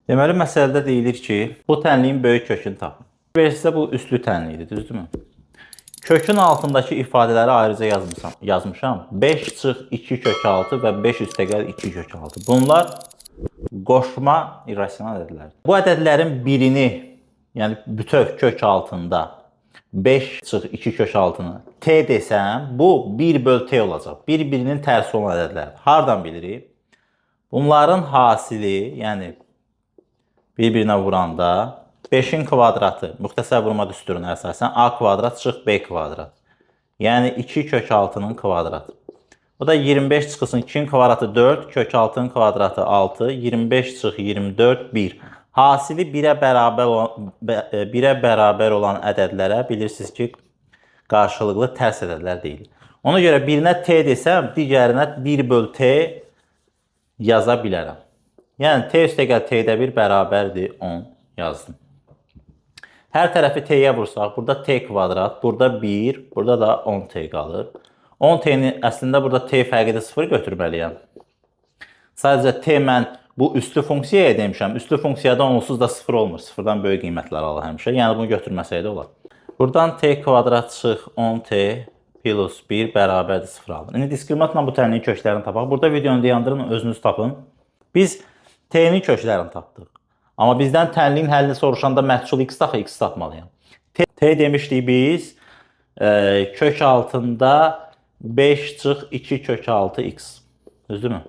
Deməli, məsələdə deyilir ki, bu tənliyin böyük kökünü tapın. Versə bu üslü tənliyidir, düzdürmü? Kökün altındakı ifadələri ayrıca yazmışam. 5 çıx 2 kök 6 və 5 üstəgəl 2 kök 6. Bunlar qoşma irrasional ədədlərdir. Bu ədədlərin birini, yəni bütöv kök altında 5 çıx 2 kök 6-nı t desəm, bu 1 böl t olacaq. Bir-birinin tərsi olan ədədlərdir. Hardan bilirik? Bunların hasili, yəni bir-birinə vuranda 5-in kvadratı, müxtəsər vurma düsturuna əsasən a kvadrat çıx b kvadrat. Yəni 2 kök 6-nın kvadratı. Bu da 25 çıxılsın 2-nin kvadratı 4, kök 6-nın kvadratı 6, 25 çıx 24, 1. Hasili 1-ə bərabər olan ədədlərə bilirsiniz ki, qarşılıqlı tərs ədədlər deyilir. Ona görə birinə t desəm, digərinə 1 böl t yaza bilərəm. Yəni t üstəgəl t-də 1 bərabərdir 10 yazdım. Hər tərəfi t-yə vursaq, burada t kvadrat, burada 1, burada da 10t qalır. 10t-ni əslində burada t fərqidə 0 götürməliyəm. Sadəcə t mən bu üslü funksiyaya demişəm. Üslü funksiyada onsuz da 0 olmur. 0-dan böyük qiymətlər alır həmişə. Yəni bunu götürməsək də olar. Buradan t kvadrat çıx 10t plus 1 bərabərdir 0 alır. İndi diskriminantla bu tənliyin köklərini tapaq. Burada videonu dayandırın, özünüz tapın. Biz t-nin köklərini tapdıq. Amma bizdən tənliyin həllini soruşanda məhsul x daxı x tapmalıyam. T demişdik biz kök altında 5 çıx 2 kök 6x. Düzdürmü?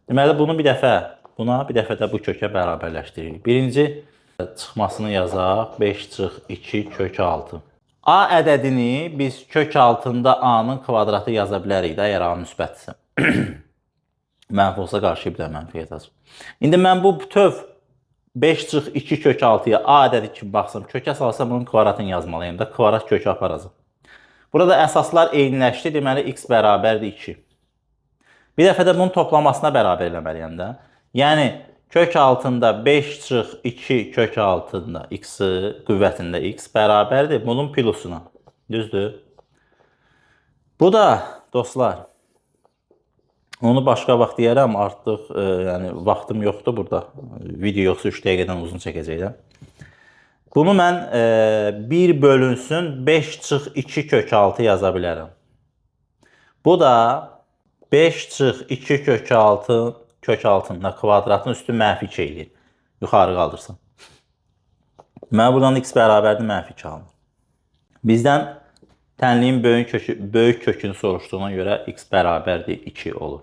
Deməli bunu bir dəfə buna, bir dəfə də bu kökə bərabərləşdiririk. Birinci çıxmasını yazaq. 5 çıx 2 kök 6. A ədədini biz kök altında a-nın kvadratı yaza bilərik də, əgər a müsbətdirsə. Mənfi olsa qarşıya bir də mənfi yazacaq. İndi mən bu bütöv 5 çıx 2 kök 6-ya a ədədi kimi baxsam, kökə salsam bunun kvadratını yazmalıyım da, kvadrat kökü aparacaq. Burada əsaslar eyniləşdi, deməli x bərabərdir 2. Bir dəfə də bunun toplamasına bərabər eləməliyəm də. Yəni kök altında 5 çıx 2 kök altında x-i qüvvətində x bərabərdir bunun plusuna. Düzdür? Bu da dostlar, onu başqa vaxt deyərəm, artıq yəni vaxtım yoxdur burada. Video yoxsa 3 dəqiqədən uzun çəkəcəklər. Bunu mən 1 bölünsün 5 çıx 2 kök 6 yaza bilərəm. Bu da 5 çıx 2 kök 6 kök altında kvadratın üstü mənfi 2 eləyir. Yuxarı qaldırsam. Mən buradan x bərabərdir mənfi 2 alınır. Bizdən tənliyin böyük kökünü soruşduğuna görə x bərabərdir 2 olur.